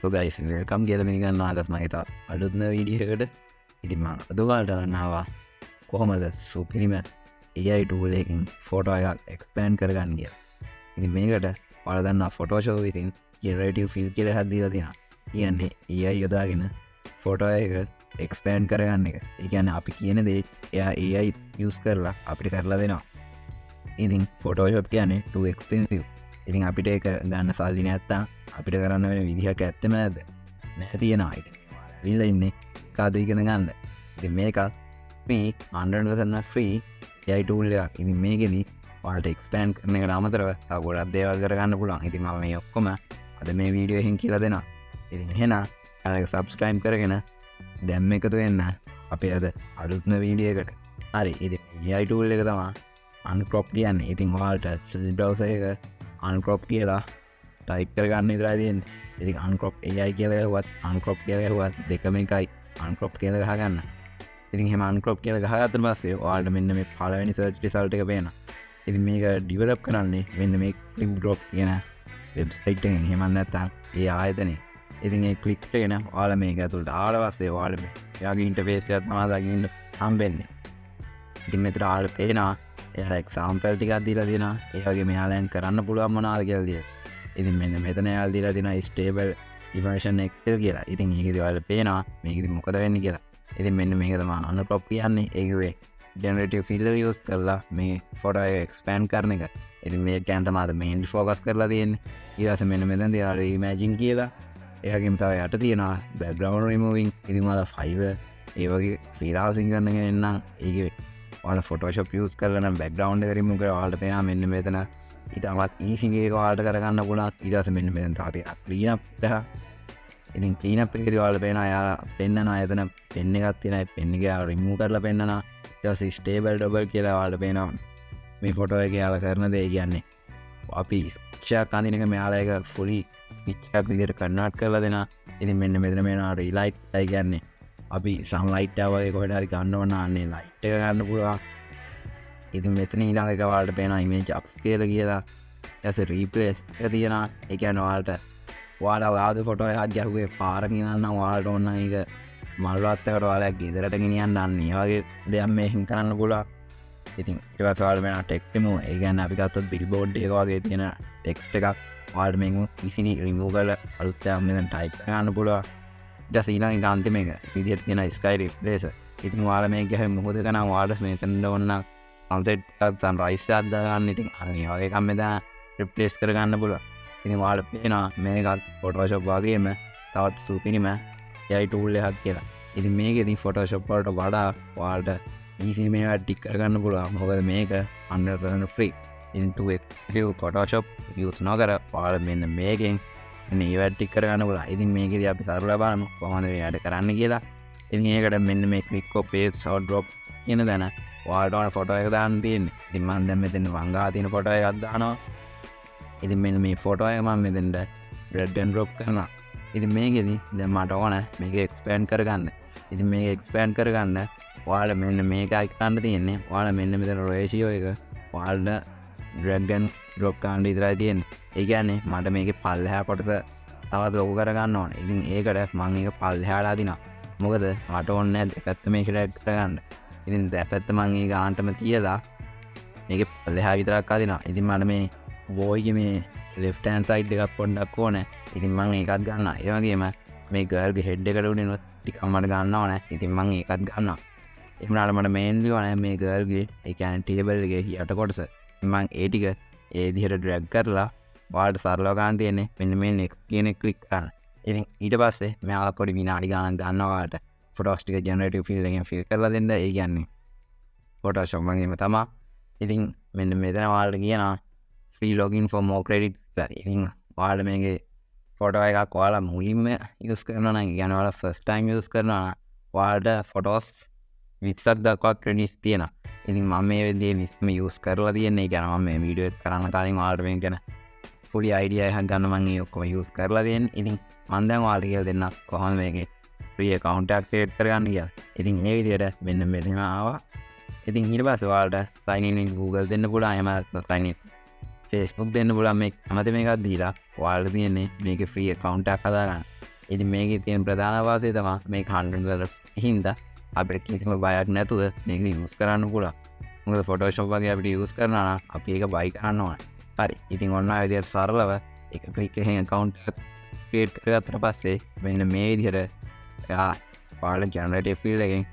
So guys, welcome කියලා මිනිහ ගන්නවා අදත් මගේ තවත් අලුත්ම වීඩියෝ එකකට. ඉතින් මම අද ඔයාලට ගන්නවා කොහොමද සුපිරිම AI tool එකකින් ෆොටෝ එකක් expand කරගන්න කියලා. ඉතින් මේකට ඔයාලා දන්නවා Photoshop විසින් generative fill කියලා එකක් දීලා තියෙනවා. කියන්නේ AI යොදාගෙන ෆොටෝ එක expand කරගන්න එක. ඒ කියන්නේ අපි කියන දේ එයා AI use කරලා අපිට කරලා දෙනවා. ඉතින් Photoshop කියන්නේ too expensive. ඉතින් අපිට ඒක ගන්න සල්ලි නැත්තම් අපිට කරන්න වෙන විදිහක් ඇත්තම නැද්ද? නැහැ තියෙනවා. ඉතින් ඔයාලා ඉන්නේ කාද ඉගෙන ගන්න. ඉතින් මේක free 100% free AI tool එකක්. ඉතින් මේකෙදි ඔයාලට expand කරන එකට අමතරව තව ගොඩක් දේවල් කරගන්න පුළුවන්. ඉතින් මම මේ ඔක්කොම අද මේ වීඩියෝ එකෙන් කියලා දෙනවා. ඉතින් එහෙනම් ඔයාලා subscribe කරගෙන දැම්ම එකතු වෙන්න අපේ අද අලුත්ම වීඩියෝ එකට. හරි. ඉතින් AI tool එක තමයි uncrop කියන්නේ. ඉතින් ඔයාලට browser එක uncrop කියලා ටයිප් කරගන්න විතරයි තියෙන්නේ. ඉතින් uncrop AI කියලා ගහුවත් uncrop කියලා ගහුවත් දෙකම එකයි. uncrop කියලා ගහගන්න. ඉතින් එහෙම uncrop කියලා ගහගත්තට පස්සේ ඔයාලට මෙන්න මේ පළවෙනි search result එක පේනවා. ඉතින් මේක develop කරන්නේ මෙන්න මේ clickdrop කියන website එකෙන්. එහෙම නැත්නම් ඒ ආයතනේ. ඉතින් ඒ click කරගෙන ඔයාලා මේක ඇතුළට ආවට පස්සේ ඔයාලා එයාගේ interface එක තමයි දකින්න හම්බෙන්නේ. ඉතින් මෙතන ඔයාලට පේනවා එයාලා example ටිකක් දීලා තියෙනවා. ඒ වගේ මෙයාලෙන් කරන්න පුළුවන් මොනවාද කියලා දීලා. ඉතින් මෙන්න මෙතන එයාලා දීලා තියෙනවා stable information excel කියලා. ඉතින් මේකේදී ඔයාලට පේනවා මේකේදී මොකද වෙන්නේ කියලා. ඉතින් මෙන්න මේක තමයි uncrop කියන්නේ. ඒකේ generative fill use කරලා මේ photo එක expand කරන එක. ඉතින් මේක ගැන තමයි අද main focus කරලා තියෙන්නේ. ඊට පස්සේ මෙන්න මෙතන තියනවා reimagine කියලා. ඒ වගේම තව යට තියෙනවා background removing. ඉතින් ඔයාලා fiber ඒ වගේ freelancing කරන කෙනෙක් නම් ඒකේ ඔයාලා Photoshop use කරලා නම් background එක remove කරලා ඔයාලට පේනවා මෙන්න මෙතන ඊටමත් easy එක ඔයාලට කරගන්න පුළුවන්. ඊට පස්සේ මෙන්න මෙතන තව තියෙනවා clean up එක. ඉතින් clean up එකේදී ඔයාලට පේනවා එයාලා පෙන්නනවා එතන pen එකක් තියෙනවා. ඒ pen එක යාලා remove කරලා පෙන්නනවා. ඊට පස්සේ stable double කියලා ඔයාලට පේනවා මේ photo එක යාලා කරන දේ. කියන්නේ අපි picture අඳින එක මෙයාලා එක fully picture විදිහට convert කරලා දෙනවා. ඉතින් මෙන්න මෙතන මේනවා relight එකයි කියන්නේ අපි sunlight එක වගේ කොහෙද හරි ගන්න ඕන අනේ light එක ගන්න පුළුවන්. ඉතින් මෙතන ඊළඟ එක ඔයාලට පේනවා image upscale කියලා. ඊට පස්සේ replace එක තියෙනවා. ඒ කියන්නේ ඔයාලා ඔයාගේ ෆොටෝ එකක් ගැහුවේ පාරකින් ඉඳන් නම් ඔයාලට ඕන නම් ඒක මල්වත් එකට ඔයාලා ගෙදරට ගෙනියන්න අන්නේ වගේ දෙයක් මේකෙන් කරන්න පුළුවන්. ඉතින් ඊට පස්සේ ඔයාලා වෙන text remove. ඒ කියන්නේ අපි ගත්තොත් billboard එක වගේ තියෙන text එකක් ඔයාලට මේක easily remove කරලා අලුත් එකක් මෙතන type කරන්න පුළුවන්. ඊට පස්සේ ඊළඟ අන්තිම එක විදිහට තියෙන sky replacer. ඉතින් ඔයාලා මේක ගහේ මොකද කරනවා ඔයාලට මෙතන ඕන නම් sunset එකක් sunrise එකක් දාගන්න. ඉතින් අනේ වගේ එකක් මෙතන replace කරගන්න පුළුවන්. ඉතින් ඔයාලට පේනවා මේකත් Photoshop වගේම තවත් සුපිරිම AI tool එකක් කියලා. ඉතින් මේකෙදී Photoshop වලට වඩා ඔයාලට easy මේවා ටික කරගන්න පුළුවන්. මොකද මේක 100% free. ඉතින් to exclusive Photoshop use නොකර ඔයාලා මෙන්න මේකෙන් මේ ඒවා ටික කරගන්න පුළුවන්. ඉතින් මේකෙදී අපි සරලව බලමු කොහොමද මේ වැඩ කරන්න කියලා. ඉතින් ඒකට මෙන්න මේ click copy paste or drop කියන දන ඔයාලට ඕන ෆොටෝ එක දාන්න තියෙන්නේ. ඉතින් මම දැන් මෙතන වංගා තියෙන ෆොටෝ එකක් දානවා. ඉතින් මෙන්න මේ ෆොටෝ එක මම මෙතෙන්ට drag and drop කරනවා. ඉතින් මේකෙදි දැන් මට ඕන මේක expand කරගන්න. ඉතින් මේක expand කරගන්න ඔයාලා මෙන්න මේකයි කරන්න තියෙන්නේ. ඔයාලා මෙන්න මෙතන ratio එක ඔයාලට drag and drop කරන්න විතරයි තියෙන්නේ. ඒ කියන්නේ මට මේකේ පල්ලෙහා කොටස තවත් ලොකු කරගන්න ඕනේ. ඉතින් ඒකට මම ඒක පල්ලෙහාට අදිනවා. මොකද මට ඕනේ නැහැ දෙපැත්ත මේක drag කරගන්න. ඉතින් දෙපැත්ත මම ඒ ගානටම තියලා මේකේ පල්ලෙහා විතරක් අදිනවා. ඉතින් මට මේ boy මේ left hand side එකක් පොඩ්ඩක් ඕනේ. ඉතින් මම ඒකත් ගන්නවා. ඒ වගේම මේ girl ගේ head එකට උඩිනුත් ටිකක් මට ගන්න ඕනේ. ඉතින් මම ඒකත් ගන්නවා. ඒ වුණාට මට mainly ඕනේ මේ girl ගේ ඒ කියන්නේ table එකේ යට කොටස. මම ඒ ටික ඒ විදිහට drag කරලා ඔයාලට සරලව ගන්න තියෙන්නේ මෙන්න මේ next කියන එක click කරන්න. ඉතින් ඊට පස්සේ මෙයාලා පොඩි විනාඩි ගණන් ගන්නවා ඔයාලට photos ටික generative fill එකෙන් fill කරලා දෙන්න. ඒ කියන්නේ Photoshop වගේම තමයි. ඉතින් මෙන්න මෙතන ඔයාලට කියනවා free login for more credits. ඉතින් ඔයාලා මේකේ ෆොටෝ එකක් ඔයාලා මුලින්ම use කරනවා නම් කියන්නේ ඔයාලා first time use කරනවා නම් ඔයාලට photos 20ක් දක්වා credits තියෙනවා. ඉතින් මම මේ විදිහේ use කරලා තියෙන්නේ. ඒ කියන්නේ මම මේ වීඩියෝ එක කරන්න කලින් ඔයාලට මේක ගැන fully idea එකක් ගන්න මම මේ ඔක්කොම use කරලා තියෙන්නේ. ඉතින් මම දැන් ඔයාලට කියලා දෙන්න කොහොමද මේකේ free account එකක් create කරගන්න කියලා. ඉතින් මේ විදිහට මෙන්න මෙතන ආවා. ඉතින් ඊට පස්සේ ඔයාලට sign in Google දෙන්න පුළුවන්. එහෙම නැත්නම් sign in Facebook දෙන්න පුළුවන්. මේ හැමතැනම එකක් දීලා ඔයාලට තියෙන්නේ මේකේ free account එකක් හදාගන්න. ඉතින් මේකේ තියෙන ප්‍රධාන වාසිය තමයි මේක $100 හින්දා අපිට කිසිම බයක් නැතුව මේක යූස් කරන්න පුළුවන්. මොකද Photoshop වගේ අපිට යූස් කරනවා නම් අපි ඒක බයි කරන්න ඕනේ. හරි. ඉතින් ඔන්න ඔය විදිහට සරලව එක ක්ලික් එකකින් account එක ක්‍රියේට් කරගත්තට පස්සේ මෙන්න මේ විදිහට එයා ඔයාලට generative field එකෙන්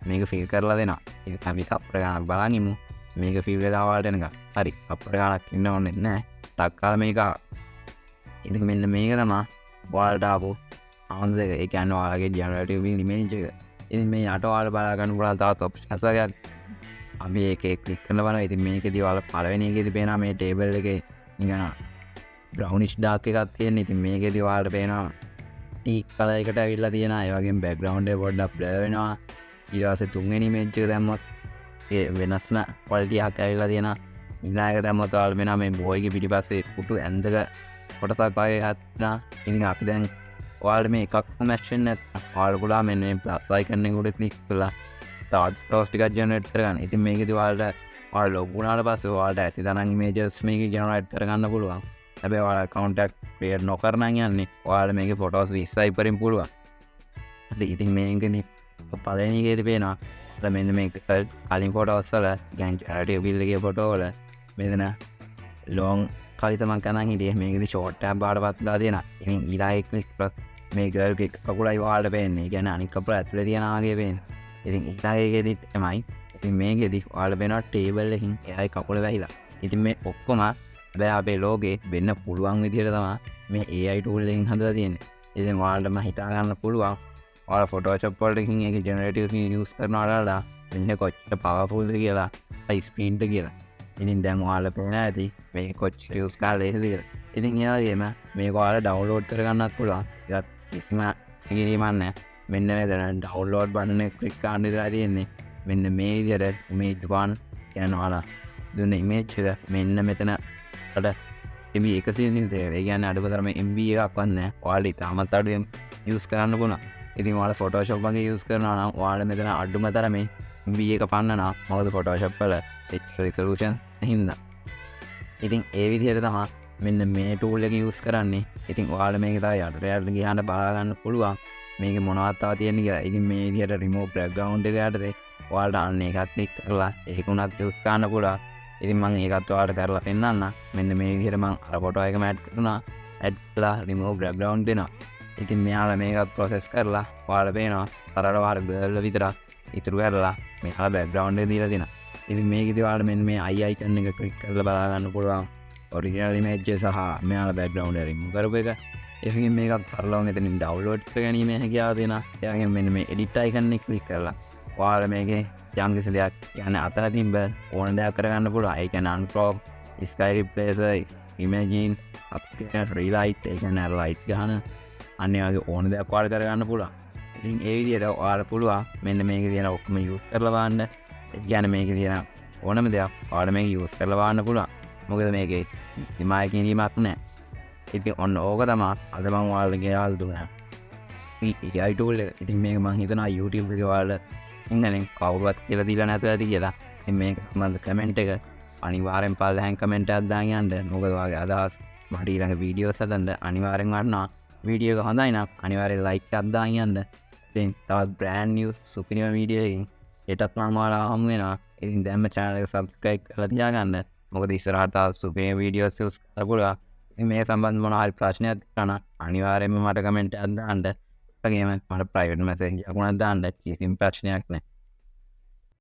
මේක ෆිල් කරලා දෙනවා. ඒක අපි අපර ගානක් බලන් ඉමු. මේක ෆිල් වෙලා ඔයාලට එනකම්. හරි. අපර ගානක් ඉන්න ඕනේ නැහැ. ටක් කාලා මේක ඉතින් මෙන්න මේක තමයි ඔයාලට ආපු ආන්සර් එක. ඒ කියන්නේ ඔයාලගේ generative field image එක. ඉතින් මේ යට ඔයාලා බලා ගන්න පුළුවන් තවත් ඔප්ෂන්ස් වර්ගයක්. අපි ඒකේ ක්ලික් කරලා බලනවා. ඉතින් මේකේදී ඔයාලා පළවෙනි එකේදී පේනවා මේ ටේබල් එකේ නිකන් brownish dark එකක් තියෙන. ඉතින් මේකේදී ඔයාලට පේනවා teak color එකට ඇවිල්ලා තියෙනවා. ඒ වගේම background එක පොඩ්ඩක් blur වෙනවා. ඊට පස්සේ තුන්වෙනි image එක දැම්මොත් ඒ වෙනස්ම quality එකක් ඇවිල්ලා තියෙනවා. ඊළඟ එක දැම්මොත් ඔයාලට වෙනවා මේ boy ගේ පිටිපස්සේ පුටු ඇඳක කොටසක් වගේ හත්නා. ඉතින් අපි දැන් ඔයාලට මේ එකක්ම match වෙන්නේ නැත්නම් ඔයාලට පුළුවන් මෙන්න මේ plus icon එක උඩ click කරලා තවත් stars ටිකක් generate කරගන්න. ඉතින් මේකේදී ඔයාලට log වුණාට පස්සේ ඔයාලට ඇති තරම් images මේකේ generate කරගන්න පුළුවන්. හැබැයි ඔයාලා account එක create නොකර නම් යන්නේ ඔයාලා මේකේ photos 20යි පරින් පුළුවන්. හරි. ඉතින් මේකනේ පළවෙනි එකේදී පේනවා අර මෙන්න මේක කලින් photos වල generative build එකේ photo වල මෙතන long කලිත මං කනන් හිටියේ මේකේදී short tab බාටපත්ලා තියෙනවා. ඉතින් ඊළඟ click මේ girl ගේ කකුලයි ඔයාලට පේන්නේ. ඒ කියන්නේ අනිත් කකුල ඇතුලේ තියනවා වගේ පේන්නේ. ඉතින් ඊළඟ එකේදීත් එමයි. ඉතින් මේකේදී ඔයාලට වෙනවා table එකකින් එයායි කකුල වැහිලා. ඉතින් මේ ඔක්කොම හැබැයි අපේ ලෝගේ වෙන්න පුළුවන් විදිහට තමයි මේ AI tool එකෙන් හදලා තියෙන්නේ. ඉතින් ඔයාලටම හිතා ගන්න පුළුවන් ඔයාලා Photoshop වලකින් ඒක generative use කරනවාට වඩා මෙන්න කොච්චර powerful ද කියලා, speed ද කියලා. ඉතින් දැන් ඔයාලා පේන ඇති මේක කොච්චර use කරලා ලේසිද කියලා. ඉතින් ඒ වගේම මේක ඔයාලා download කරගන්නත් පුළුවන්. ඒකත් කිසිම කිරීමක් නැහැ. මෙන්න මෙතන download button එක click කරන්න විතරයි තියෙන්නේ. මෙන්න මේ විදිහට image 1 කියන ඔයාලා දුන්න image එක මෙන්න මෙතන අර MB 130 ඒ කියන්නේ අඩුතරම MB එකක් වත් නැහැ. ඔයාලා ඉතාමත් අඩුවෙන් use කරන්න පුළුවන්. ඉතින් ඔයාලා Photoshop වගේ use කරනවා නම් ඔයාලා මෙතන අඩුම තරමේ MB එක පන්නනවා. මොකද Photoshop වල resolution හින්දා. ඉතින් ඒ විදිහට තමයි මෙන්න මේ tool එක use කරන්නේ. ඉතින් ඔයාලා මේක තව යටට ගියාම බලා ගන්න පුළුවන්. මේක මොනවද තව තියෙන්නේ කියලා. ඉතින් මේ විදිහට remove background එක යටතේ ඔයාලට අන්න එකක් ක්ලික් කරලා ඒක උනත් use කරන්න පුළුවන්. ඉතින් මම ඒකත් ඔයාලට කරලා පෙන්නන්න. මෙන්න මේ විදිහට මම අර ෆොටෝ එකම add කරනවා. add කරලා remove background දෙනවා. ඉතින් මෙයාලා මේකත් process කරලා ඔයාලට පේනවා තරඩ වාර girl විතරක් ඉතුරු කරලා මෙයාලා background එක දීලා දෙනවා. ඉතින් මේකේදී ඔයාලට මෙන්න මේ eye icon එක click කරලා බලා ගන්න පුළුවන්. original image සහ මෙයාලා background එක remove කරපු එක. ඒකකින් මේකත් කරලා මෙතනින් download කරගැනීමේ හැකියාව දෙනවා. ඒ වගේම මෙන්න මේ edit icon එක click කරලා ඔයාලා මේකේ යම් කිසි දෙයක් කියන්නේ අතන තිබ්බ ඕන දෙයක් කරගන්න පුළුවන්. ඒ කියන්නේ uncrop, sky replacer, imagine, upscale, relight, ඒ කියන්නේ light ගන්න අන්න ඒ වගේ ඕන දෙයක් ඔයාලා කරගන්න පුළුවන්. ඉතින් ඒ විදිහට ඔයාලා පුළුවන් මෙන්න මේකේ තියෙන ඔක්කොම use කරලා බලන්න. ඒ කියන්නේ මේකේ තියෙන ඕනම දෙයක් ඔයාලා මේක use කරලා බලන්න පුළුවන්. මොකද මේකේ හිමාය කිරීමක් නැහැ. ඉතින් ඔන්න ඕක තමයි අද මම ඔයාලට ගෙයාලා දුන්නා. මේ AI tool එක. ඉතින් මේක මම හිතනවා YouTube එකේ ඔයාලා ඉන්නනේ කවුරුවත් කියලා දීලා නැතුව ඇති කියලා. ඉතින් මේක මම කමෙන්ට් එක අනිවාර්යෙන් පල්ලෙහාන් කමෙන්ට් එකක් දාන් යන්න. මොකද ඔයාගේ අදහස් මට ඊළඟ වීඩියෝස් හදන්න අනිවාර්යෙන් වටනවා. වීඩියෝ එක හොඳයි නම් අනිවාර්යෙන් ලයික් එකක් දාන් යන්න. ඉතින් තවත් brand new සුපිරිම වීඩියෝ එකකින් හෙටත් මම ඔයාලා හමු වෙනවා. ඉතින් දැන්ම channel එක subscribe කරලා තියාගන්න. මොකද ඉස්සරහට තවත් සුපිරිම වීඩියෝස් යූස් කරලා පුළුවන්. ඉතින් මේ සම්බන්ධ මොනවා හරි ප්‍රශ්නයක් තියෙනවා අනිවාර්යෙන්ම මට කමෙන්ට් එකක් දාන්න. ඒ වගේම මට private message එකක් උනත් දාන්න. කිසිම ප්‍රශ්නයක් නැහැ.